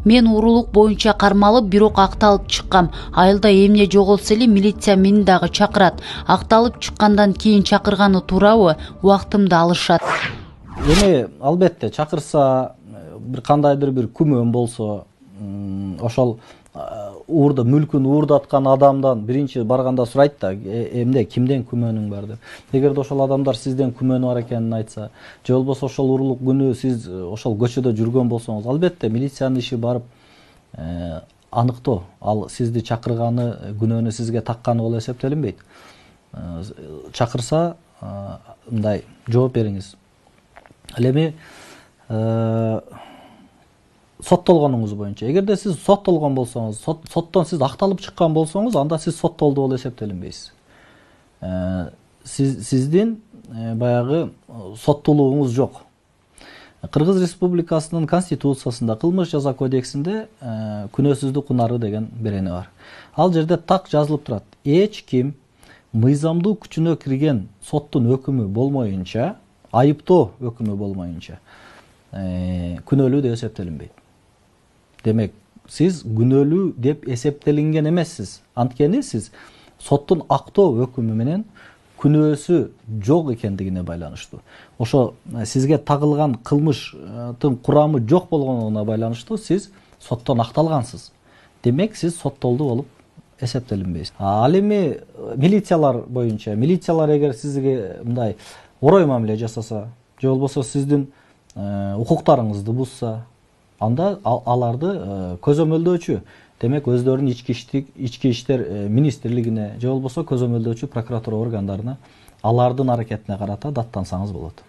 Мен уурулук боюнча кармалып, бирок акталып чыккам. Айылда эмне жоголсо эле милиция мени дагы чакырат. Акталып чыккандан кийин чакырганы туурабы? Убактымды алышат. Эми албетте чакырса, бир кандайдыр бир күмөн болсо, ошол уурда мүлкүн уурдаткан адамдан биринчи барганда сурайт да, эмне кимден күмөнүң бар деп. Эгерде ошол адамдар сизден күмөнү бар экенин айтса, же болбосо ошол уурулук күнү сиз ошол көчөдө жүргөн болсоңуз, албетте милициянын иши барып аныктоо. Ал сизди чакырганы, күнөөнү сизге такканы болуп эсептелинбейт. Чакырса, мындай жооп бериңиз. Ал эми соттолгонуңуз боюнча, эгерде сиз соттолгон болсоңуз, соттон сиз акталып чыккан болсоңуз, анда сиз соттолду болуп эсептелинбейсиз. Сиздин баягы соттуулугуңуз жок. Кыргыз Республикасынын Конституциясында, Кылмыш жаза кодексинде күнөөсүздүк унары деген берени бар. Ал жерде так жазылып турат. Эч ким мыйзамдуу күчүнө кирген соттун өкүмү болмоюнча, айыптоо өкүмү болмоюнча күнөөлүү деп эсептелинбейт. Демек, сиз күнөөлүү деп эсептелинген эмессиз. Анткени сиз соттун актоо өкүмү менен күнөөсү жок экендигине байланыштуу. Ошо сизге тагылган кылмыштын курамы жок болгонуна байланыштуу сиз соттон акталгансыз. Демек, сиз соттолду болуп эсептелинбейсиз. Ал эми милициялар боюнча, милициялар эгер сизге мындай орой мамиле жасаса, же болбосо сиздин укуктарыңызды бузса, анда аларды көзөмөлдөөчү, демек өздөрүнүн ички иштер министрлигине же болбосо көзөмөлдөөчү прокуратура органдарына алардын аракетине карата даттансаңыз болот.